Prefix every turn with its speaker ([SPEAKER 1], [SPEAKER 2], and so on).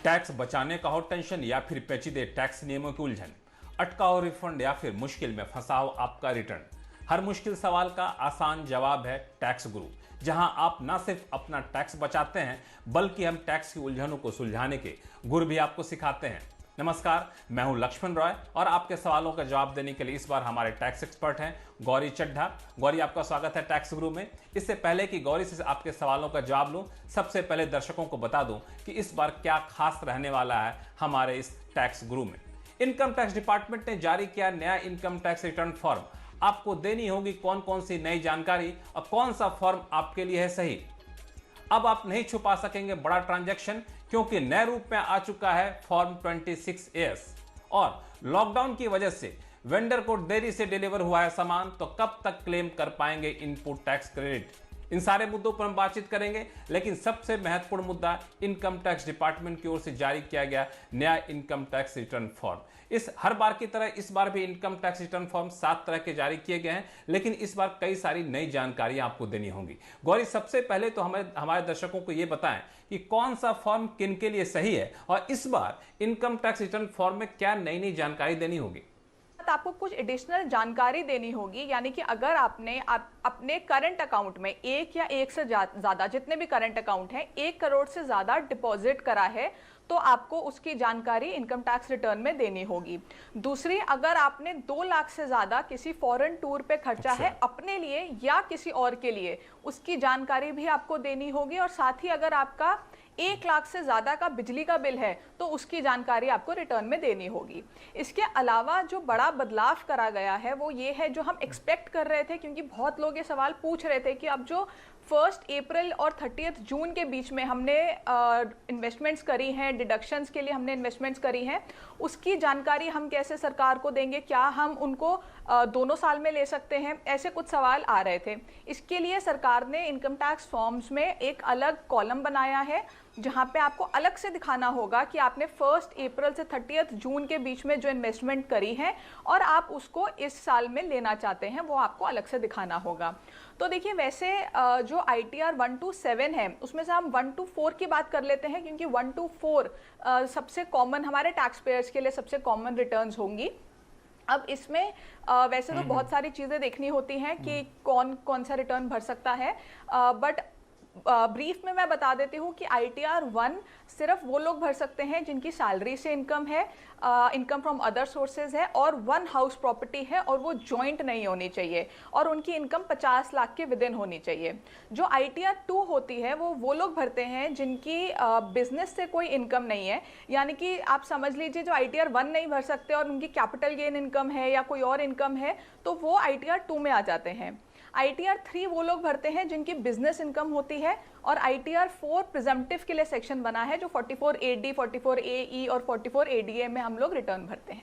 [SPEAKER 1] Tax बचाने का हो टेंशन या फिर पेचीदे टैक्स नियमों की उलझन, अटकाओ रिफंड या फिर मुश्किल में फंसाओ आपका रिटर्न। हर मुश्किल सवाल का आसान जवाब है टैक्स गुरु, जहां आप न सिर्फ अपना टैक्स बचाते हैं बल्कि हम टैक्स की उलझनों को सुलझाने के गुर भी आपको सिखाते हैं। नमस्कार, मैं हूं लक्ष्मण रॉय और आपके सवालों का जवाब देने के लिए इस बार हमारे टैक्स एक्सपर्ट हैं गौरी चड्ढा। गौरी, आपका स्वागत है टैक्स गुरु में। इससे पहले कि गौरी से आपके सवालों का जवाब लूं, सबसे पहले दर्शकों को बता दूं कि इस बार क्या खास रहने वाला है हमारे इस टैक्स गुरु में। इनकम टैक्स डिपार्टमेंट ने जारी किया नया इनकम टैक्स रिटर्न फॉर्म। आपको देनी होगी कौन कौन सी नई जानकारी और कौन सा फॉर्म आपके लिए है सही। अब आप नहीं छुपा सकेंगे बड़ा ट्रांजैक्शन, क्योंकि नए रूप में आ चुका है फॉर्म 26AS। और लॉकडाउन की वजह से वेंडर को देरी से डिलीवर हुआ है सामान, तो कब तक क्लेम कर पाएंगे इनपुट टैक्स क्रेडिट। इन सारे मुद्दों पर हम बातचीत करेंगे, लेकिन सबसे महत्वपूर्ण मुद्दा इनकम टैक्स डिपार्टमेंट की ओर से जारी किया गया नया इनकम टैक्स रिटर्न फॉर्म। इस हर बार की तरह इस बार भी इनकम टैक्स रिटर्न फॉर्म 7 तरह के जारी किए गए हैं, लेकिन इस बार कई सारी नई जानकारी आपको देनी होंगी। गौरी, सबसे पहले तो हमारे दर्शकों को यह बताएं कि कौन सा फॉर्म किन के लिए सही है और इस बार इनकम टैक्स रिटर्न फॉर्म में क्या नई नई जानकारी देनी होगी।
[SPEAKER 2] आपको कुछ एडिशनल जानकारी देनी होगी, यानी कि अगर आपने अपने करंट अकाउंट में एक या एक से ज्यादा जितने भी करंट अकाउंट हैं 1 करोड़ से ज्यादा डिपॉजिट करा है, तो आपको उसकी जानकारी इनकम टैक्स रिटर्न में देनी होगी। दूसरी, अगर आपने 2 लाख से ज्यादा किसी फॉरेन टूर पे खर्चा है अपने लिए या किसी और के लिए, उसकी जानकारी भी आपको देनी होगी। और साथ ही अगर आपका 1 लाख से ज़्यादा का बिजली का बिल है तो उसकी जानकारी आपको रिटर्न में देनी होगी। इसके अलावा जो बड़ा बदलाव करा गया है वो ये है, जो हम एक्सपेक्ट कर रहे थे, क्योंकि बहुत लोग ये सवाल पूछ रहे थे कि अब जो 1 अप्रैल और 30 जून के बीच में हमने इन्वेस्टमेंट्स करी हैं, डिडक्शंस के लिए हमने इन्वेस्टमेंट्स करी हैं, उसकी जानकारी हम कैसे सरकार को देंगे, क्या हम उनको दोनों साल में ले सकते हैं, ऐसे कुछ सवाल आ रहे थे। इसके लिए सरकार ने इनकम टैक्स फॉर्म्स में एक अलग कॉलम बनाया है, जहां पे आपको अलग से दिखाना होगा कि आपने 1 अप्रैल से 30 जून के बीच में जो इन्वेस्टमेंट करी है और आप उसको इस साल में लेना चाहते हैं, वो आपको अलग से दिखाना होगा। तो देखिए, वैसे जो ITR 1 to 7 है उसमें से हम 1 to 4 की बात कर लेते हैं, क्योंकि 1 to 4 सबसे कॉमन हमारे टैक्स पेयर्स के लिए सबसे कॉमन रिटर्न्स होंगी। अब इसमें वैसे तो बहुत सारी चीज़ें देखनी होती हैं कि कौन कौन सा रिटर्न भर सकता है, बट ब्रीफ में मैं बता देती हूँ कि ITR 1 सिर्फ वो लोग भर सकते हैं जिनकी सैलरी से इनकम है, इनकम फ्रॉम अदर सोर्सेज है और 1 हाउस प्रॉपर्टी है और वो जॉइंट नहीं होनी चाहिए और उनकी इनकम 50 लाख के विद इन होनी चाहिए। जो ITR 2 होती है वो लोग भरते हैं जिनकी बिजनेस से कोई इनकम नहीं है, यानी कि आप समझ लीजिए जो ITR 1 नहीं भर सकते और उनकी कैपिटल गेन इनकम है या कोई और इनकम है, तो वो ITR 2 में आ जाते हैं। ITR 3 वो लोग भरते हैं जिनकी बिजनेस इनकम होती है, और ITR 4 प्रिजम्पटिव के लिए सेक्शन बना है जो 44AD, 44AE और 44ADA में हम लोग रिटर्न भरते हैं।